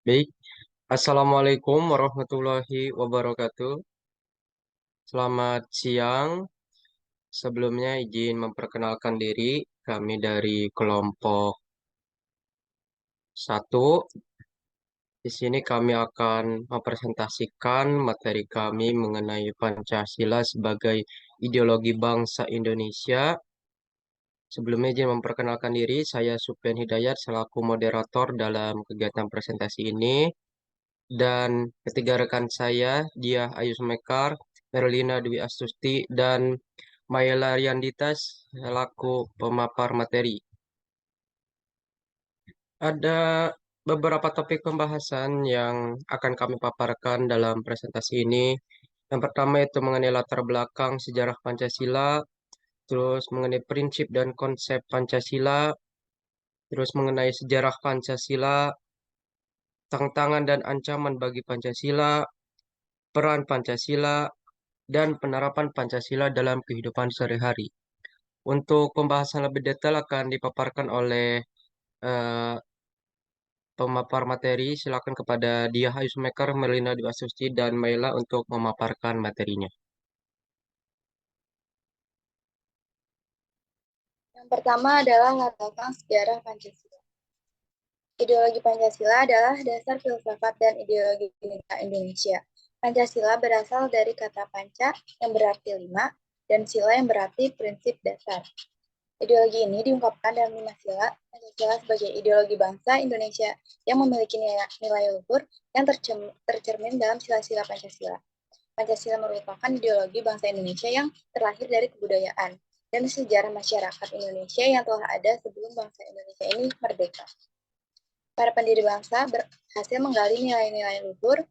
Baik, Assalamualaikum warahmatullahi wabarakatuh. Selamat siang. Sebelumnya izin memperkenalkan diri. Kami dari kelompok satu. Di sini kami akan mempresentasikan materi kami mengenai Pancasila sebagai ideologi bangsa Indonesia. Sebelumnya izin memperkenalkan diri. Saya Supian Hidayat selaku moderator dalam kegiatan presentasi ini. Dan ketiga rekan saya, Diah Ayu Sumekar, Merlina Dwi Astuti, dan Mayla Rianditas selaku pemapar materi. Ada beberapa topik pembahasan yang akan kami paparkan dalam presentasi ini. Yang pertama itu mengenai latar belakang sejarah Pancasila, terus mengenai prinsip dan konsep Pancasila, terus mengenai sejarah Pancasila, tantangan dan ancaman bagi Pancasila, peran Pancasila, dan penerapan Pancasila dalam kehidupan sehari-hari. Untuk pembahasan lebih detail akan dipaparkan oleh eh, pemapar materi. Silakan kepada Diah Ayusmaker, Melina Dwi Astuti, dan Maila untuk memaparkan materinya. Yang pertama adalah latar belakang sejarah Pancasila. Ideologi Pancasila adalah dasar filsafat dan ideologi negara Indonesia. Pancasila berasal dari kata panca yang berarti lima dan sila yang berarti prinsip dasar. Ideologi ini diungkapkan dalam lima sila. Pancasila sebagai ideologi bangsa Indonesia yang memiliki nilai luhur yang tercermin dalam sila-sila Pancasila. Pancasila merupakan ideologi bangsa Indonesia yang terlahir dari kebudayaan dan sejarah masyarakat Indonesia yang telah ada sebelum bangsa Indonesia ini merdeka. Para pendiri bangsa berhasil menggali nilai-nilai luhur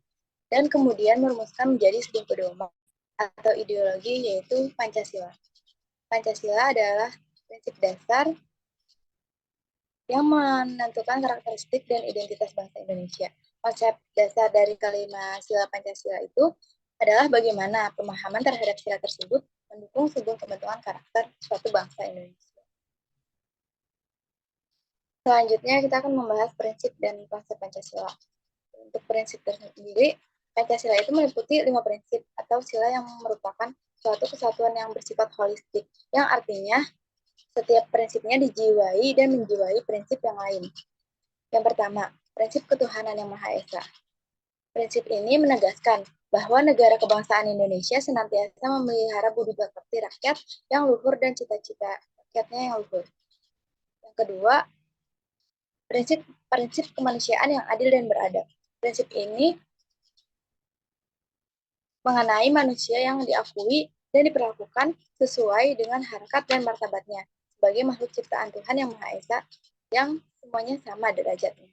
dan kemudian merumuskan menjadi sebuah pedoman atau ideologi yaitu Pancasila. Pancasila adalah prinsip dasar yang menentukan karakteristik dan identitas bangsa Indonesia. Konsep dasar dari kelima sila Pancasila itu adalah bagaimana pemahaman terhadap sila tersebut mendukung sebuah pembentukan karakter suatu bangsa Indonesia. Selanjutnya kita akan membahas prinsip dan konsep Pancasila. Untuk prinsip tersendiri, Pancasila itu meliputi 5 prinsip atau sila yang merupakan suatu kesatuan yang bersifat holistik, yang artinya setiap prinsipnya dijiwai dan menjiwai prinsip yang lain. Yang pertama, prinsip ketuhanan yang Maha Esa. Prinsip ini menegaskan bahwa negara kebangsaan Indonesia senantiasa memelihara budi pekerti rakyat yang luhur dan cita-cita rakyatnya yang luhur. Yang kedua, prinsip kemanusiaan yang adil dan beradab. Prinsip ini mengenai manusia yang diakui dan diperlakukan sesuai dengan harkat dan martabatnya sebagai makhluk ciptaan Tuhan yang Maha Esa yang semuanya sama derajatnya.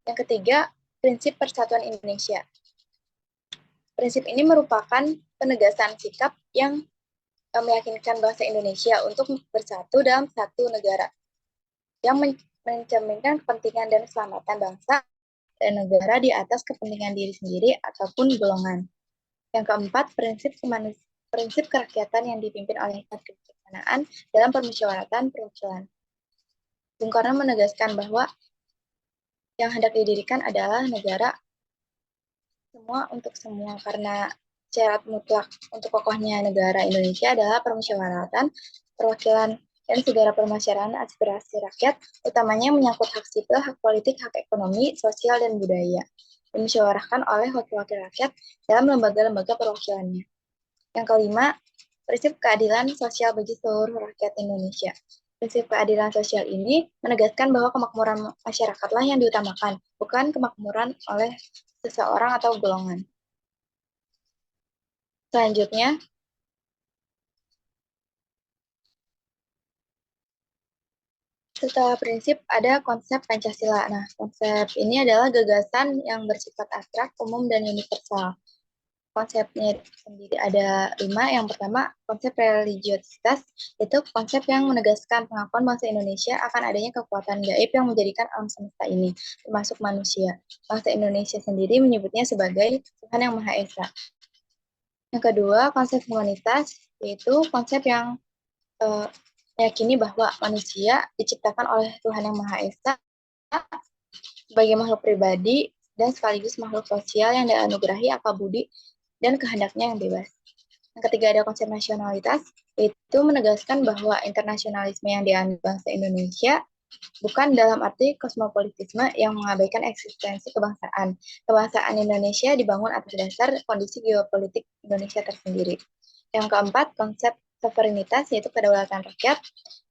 Yang ketiga, prinsip persatuan Indonesia. Prinsip ini merupakan penegasan sikap yang meyakinkan bangsa Indonesia untuk bersatu dalam satu negara yang mencerminkan kepentingan dan keselamatan bangsa dan negara di atas kepentingan diri sendiri ataupun golongan. Yang keempat, prinsip kerakyatan yang dipimpin oleh hikmat kebijaksanaan dalam permusyawaratan perwakilan. Bung Karno menegaskan bahwa yang hendak didirikan adalah negara semua untuk semua, karena syarat mutlak untuk kokohnya negara Indonesia adalah permusyawaratan, perwakilan, dan segala permasalahan aspirasi rakyat, utamanya menyangkut hak sipil, hak politik, hak ekonomi, sosial, dan budaya, dimusyawarahkan oleh wakil-wakil rakyat dalam lembaga-lembaga perwakilannya. Yang kelima, prinsip keadilan sosial bagi seluruh rakyat Indonesia. Prinsip keadilan sosial ini menegaskan bahwa kemakmuran masyarakatlah yang diutamakan, bukan kemakmuran oleh seseorang atau golongan. Selanjutnya, setelah prinsip ada konsep Pancasila. Nah, konsep ini adalah gagasan yang bersifat abstrak, umum, dan universal. Konsepnya sendiri ada 5. Yang pertama, konsep religiositas, itu konsep yang menegaskan pengakuan bangsa Indonesia akan adanya kekuatan gaib yang menjadikan alam semesta ini, termasuk manusia. Bangsa Indonesia sendiri menyebutnya sebagai Tuhan yang Maha Esa. Yang kedua, konsep humanitas, yaitu konsep yang meyakini bahwa manusia diciptakan oleh Tuhan yang Maha Esa sebagai makhluk pribadi dan sekaligus makhluk sosial yang dianugerahi akal budi dan kehendaknya yang bebas. Yang ketiga ada konsep nasionalitas, yaitu menegaskan bahwa internasionalisme yang dianut bangsa Indonesia bukan dalam arti kosmopolitisme yang mengabaikan eksistensi kebangsaan. Kebangsaan Indonesia dibangun atas dasar kondisi geopolitik Indonesia tersendiri. Yang keempat, konsep sovereinitas, yaitu kedaulatan rakyat.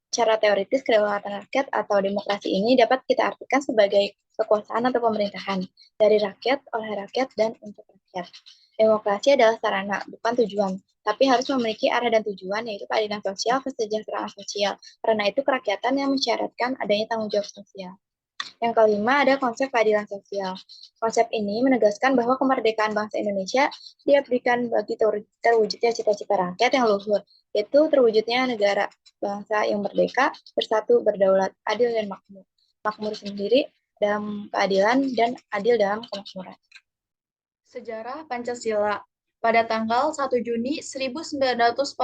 Secara teoritis, kedaulatan rakyat atau demokrasi ini dapat kita artikan sebagai kekuasaan atau pemerintahan dari rakyat, oleh rakyat, dan untuk rakyat. Demokrasi adalah sarana, bukan tujuan, tapi harus memiliki arah dan tujuan, yaitu keadilan sosial, kesejahteraan sosial. Karena itu, kerakyatan yang mensyaratkan adanya tanggung jawab sosial. Yang kelima, ada konsep keadilan sosial. Konsep ini menegaskan bahwa kemerdekaan bangsa Indonesia diabdikan bagi terwujudnya cita-cita rakyat yang luhur, yaitu terwujudnya negara bangsa yang merdeka, bersatu, berdaulat, adil, dan makmur. Makmur sendiri dalam keadilan dan adil dalam kemakmuran. Sejarah Pancasila. Pada tanggal 1 Juni 1945,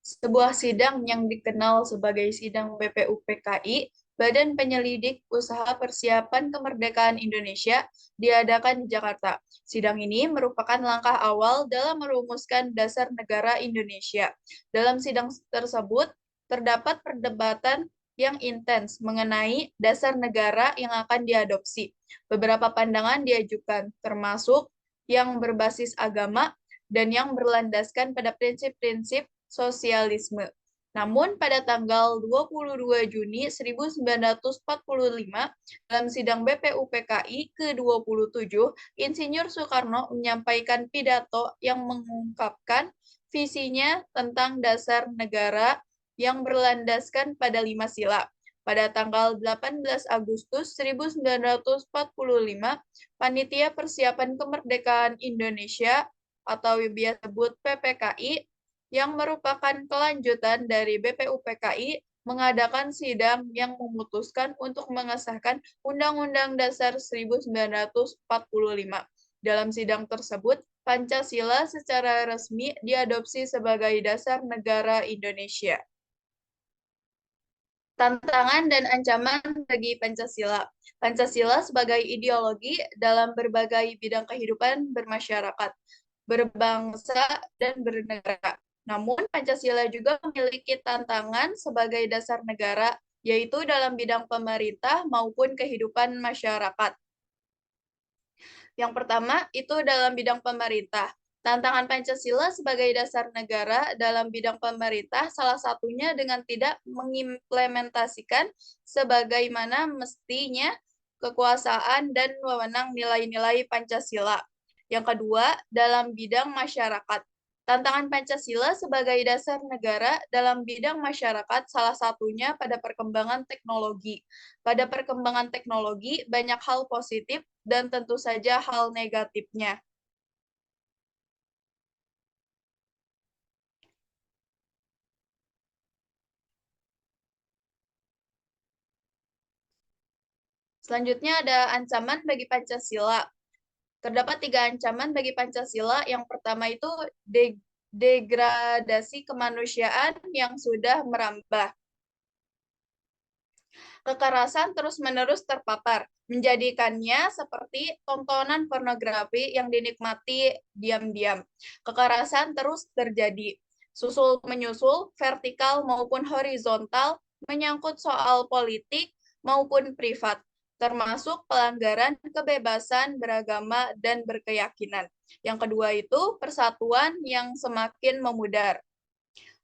sebuah sidang yang dikenal sebagai Sidang BPUPKI, Badan Penyelidik Usaha Persiapan Kemerdekaan Indonesia, diadakan di Jakarta. Sidang ini merupakan langkah awal dalam merumuskan dasar negara Indonesia. Dalam sidang tersebut, terdapat perdebatan yang intens mengenai dasar negara yang akan diadopsi. Beberapa pandangan diajukan, termasuk yang berbasis agama dan yang berlandaskan pada prinsip-prinsip sosialisme. Namun pada tanggal 22 Juni 1945, dalam sidang BPUPKI ke-27, Insinyur Soekarno menyampaikan pidato yang mengungkapkan visinya tentang dasar negara yang berlandaskan pada 5 sila. Pada tanggal 18 Agustus 1945, Panitia Persiapan Kemerdekaan Indonesia atau biasa disebut PPKI yang merupakan kelanjutan dari BPUPKI mengadakan sidang yang memutuskan untuk mengesahkan Undang-Undang Dasar 1945. Dalam sidang tersebut, Pancasila secara resmi diadopsi sebagai dasar negara Indonesia. Tantangan dan ancaman bagi Pancasila. Pancasila sebagai ideologi dalam berbagai bidang kehidupan bermasyarakat, berbangsa, dan bernegara. Namun, Pancasila juga memiliki tantangan sebagai dasar negara, yaitu dalam bidang pemerintah maupun kehidupan masyarakat. Yang pertama, itu dalam bidang pemerintah. Tantangan Pancasila sebagai dasar negara dalam bidang pemerintah salah satunya dengan tidak mengimplementasikan sebagaimana mestinya kekuasaan dan wewenang nilai-nilai Pancasila. Yang kedua, dalam bidang masyarakat. Tantangan Pancasila sebagai dasar negara dalam bidang masyarakat salah satunya pada perkembangan teknologi. Pada perkembangan teknologi, banyak hal positif dan tentu saja hal negatifnya. Selanjutnya ada ancaman bagi Pancasila. Terdapat 3 ancaman bagi Pancasila. Yang pertama itu degradasi kemanusiaan yang sudah merambah. Kekerasan terus-menerus terpapar, menjadikannya seperti tontonan pornografi yang dinikmati diam-diam. Kekerasan terus terjadi, susul-menyusul, vertikal maupun horizontal, menyangkut soal politik maupun privat, termasuk pelanggaran kebebasan beragama dan berkeyakinan. Yang kedua itu persatuan yang semakin memudar.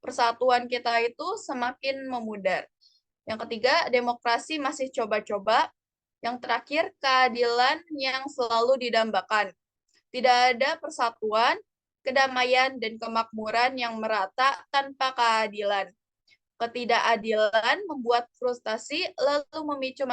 Persatuan kita itu semakin memudar. Yang ketiga, demokrasi masih coba-coba. Yang terakhir, keadilan yang selalu didambakan. Tidak ada persatuan, kedamaian, dan kemakmuran yang merata tanpa keadilan. Ketidakadilan membuat frustasi, lalu memicu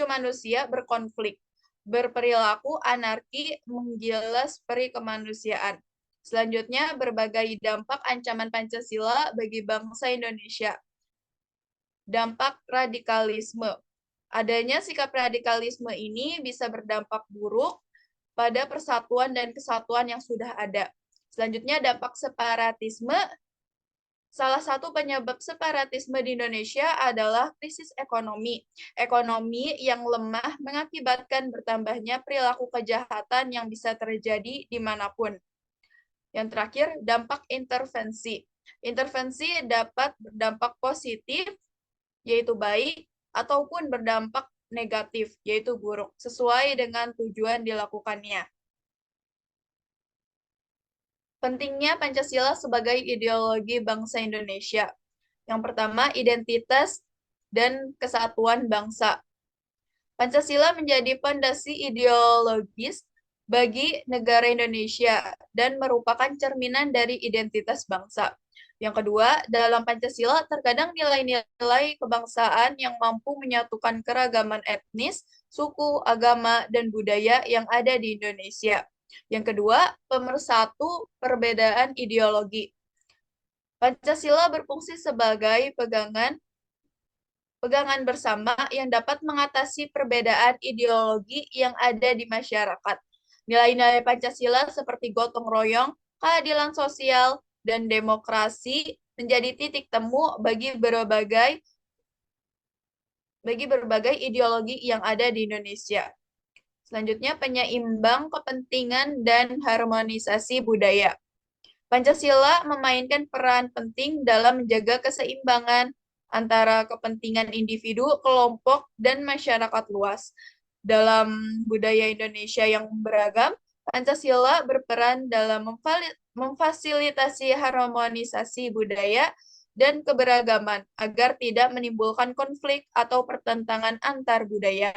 manusia berkonflik, berperilaku anarki, menggilas peri kemanusiaan. Selanjutnya, berbagai dampak ancaman Pancasila bagi bangsa Indonesia. Dampak radikalisme. Adanya sikap radikalisme ini bisa berdampak buruk pada persatuan dan kesatuan yang sudah ada. Selanjutnya, dampak separatisme. Salah satu penyebab separatisme di Indonesia adalah krisis ekonomi. Ekonomi yang lemah mengakibatkan bertambahnya perilaku kejahatan yang bisa terjadi dimanapun. Yang terakhir, dampak intervensi. Intervensi dapat berdampak positif, yaitu baik, ataupun berdampak negatif, yaitu buruk, sesuai dengan tujuan dilakukannya. Pentingnya Pancasila sebagai ideologi bangsa Indonesia. Yang pertama, identitas dan kesatuan bangsa. Pancasila menjadi fondasi ideologis bagi negara Indonesia dan merupakan cerminan dari identitas bangsa. Yang kedua, dalam Pancasila terkadang nilai-nilai kebangsaan yang mampu menyatukan keragaman etnis, suku, agama, dan budaya yang ada di Indonesia. Yang kedua, pemersatu perbedaan ideologi. Pancasila berfungsi sebagai pegangan bersama yang dapat mengatasi perbedaan ideologi yang ada di masyarakat. Nilai-nilai Pancasila seperti gotong royong, keadilan sosial, dan demokrasi menjadi titik temu bagi berbagai ideologi yang ada di Indonesia. Selanjutnya, penyeimbang kepentingan dan harmonisasi budaya. Pancasila memainkan peran penting dalam menjaga keseimbangan antara kepentingan individu, kelompok, dan masyarakat luas. Dalam budaya Indonesia yang beragam, Pancasila berperan dalam memfasilitasi harmonisasi budaya dan keberagaman agar tidak menimbulkan konflik atau pertentangan antar budaya.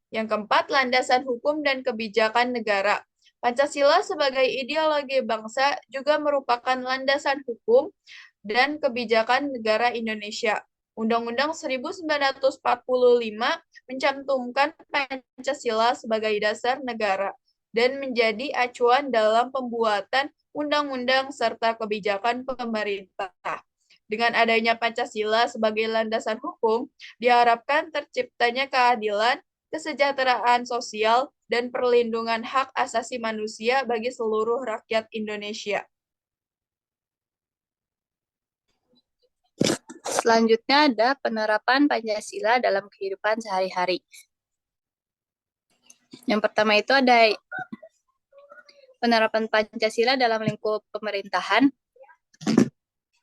Yang keempat, landasan hukum dan kebijakan negara. Pancasila sebagai ideologi bangsa juga merupakan landasan hukum dan kebijakan negara Indonesia. Undang-Undang 1945 mencantumkan Pancasila sebagai dasar negara dan menjadi acuan dalam pembuatan undang-undang serta kebijakan pemerintah. Dengan adanya Pancasila sebagai landasan hukum, diharapkan terciptanya keadilan, kesejahteraan sosial, dan perlindungan hak asasi manusia bagi seluruh rakyat Indonesia. Selanjutnya ada penerapan Pancasila dalam kehidupan sehari-hari. Yang pertama itu ada penerapan Pancasila dalam lingkup pemerintahan.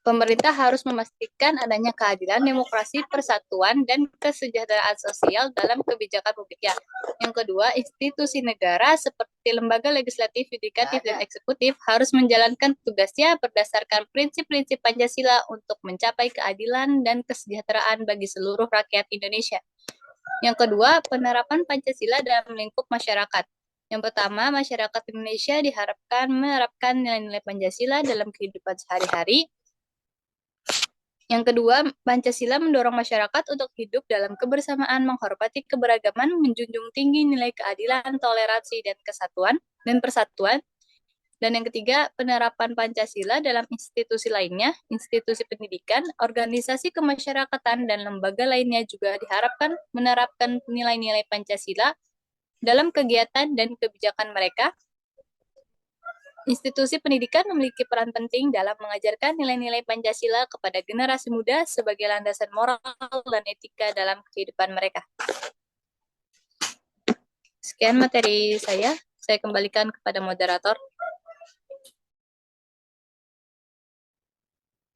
Pemerintah harus memastikan adanya keadilan, demokrasi, persatuan, dan kesejahteraan sosial dalam kebijakan publiknya. Yang kedua, institusi negara seperti lembaga legislatif, yudikatif, dan eksekutif harus menjalankan tugasnya berdasarkan prinsip-prinsip Pancasila untuk mencapai keadilan dan kesejahteraan bagi seluruh rakyat Indonesia. Yang kedua, penerapan Pancasila dalam lingkup masyarakat. Yang pertama, masyarakat Indonesia diharapkan menerapkan nilai-nilai Pancasila dalam kehidupan sehari-hari. Yang kedua, Pancasila mendorong masyarakat untuk hidup dalam kebersamaan, menghormati keberagaman, menjunjung tinggi nilai keadilan, toleransi, dan kesatuan dan persatuan. Dan yang ketiga, penerapan Pancasila dalam institusi lainnya, institusi pendidikan, organisasi kemasyarakatan, dan lembaga lainnya juga diharapkan menerapkan nilai-nilai Pancasila dalam kegiatan dan kebijakan mereka. Institusi pendidikan memiliki peran penting dalam mengajarkan nilai-nilai Pancasila kepada generasi muda sebagai landasan moral dan etika dalam kehidupan mereka. Sekian materi saya kembalikan kepada moderator.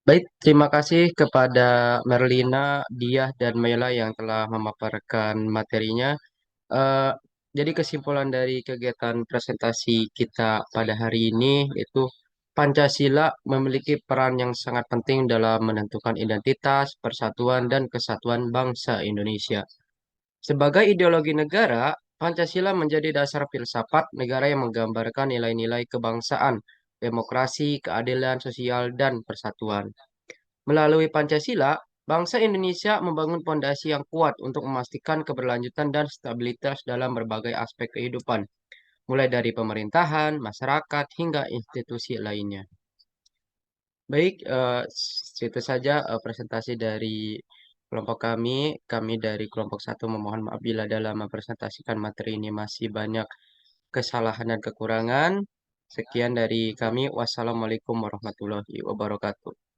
Baik, terima kasih kepada Merlina, Diah, dan Mela yang telah memaparkan materinya. Jadi kesimpulan dari kegiatan presentasi kita pada hari ini yaitu Pancasila memiliki peran yang sangat penting dalam menentukan identitas, persatuan, dan kesatuan bangsa Indonesia. Sebagai ideologi negara, Pancasila menjadi dasar filsafat negara yang menggambarkan nilai-nilai kebangsaan, demokrasi, keadilan sosial, dan persatuan. Melalui Pancasila, bangsa Indonesia membangun fondasi yang kuat untuk memastikan keberlanjutan dan stabilitas dalam berbagai aspek kehidupan, mulai dari pemerintahan, masyarakat, hingga institusi lainnya. Baik, itu saja presentasi dari kelompok kami. Kami dari kelompok 1 memohon maaf bila dalam mempresentasikan materi ini masih banyak kesalahan dan kekurangan. Sekian dari kami. Wassalamualaikum warahmatullahi wabarakatuh.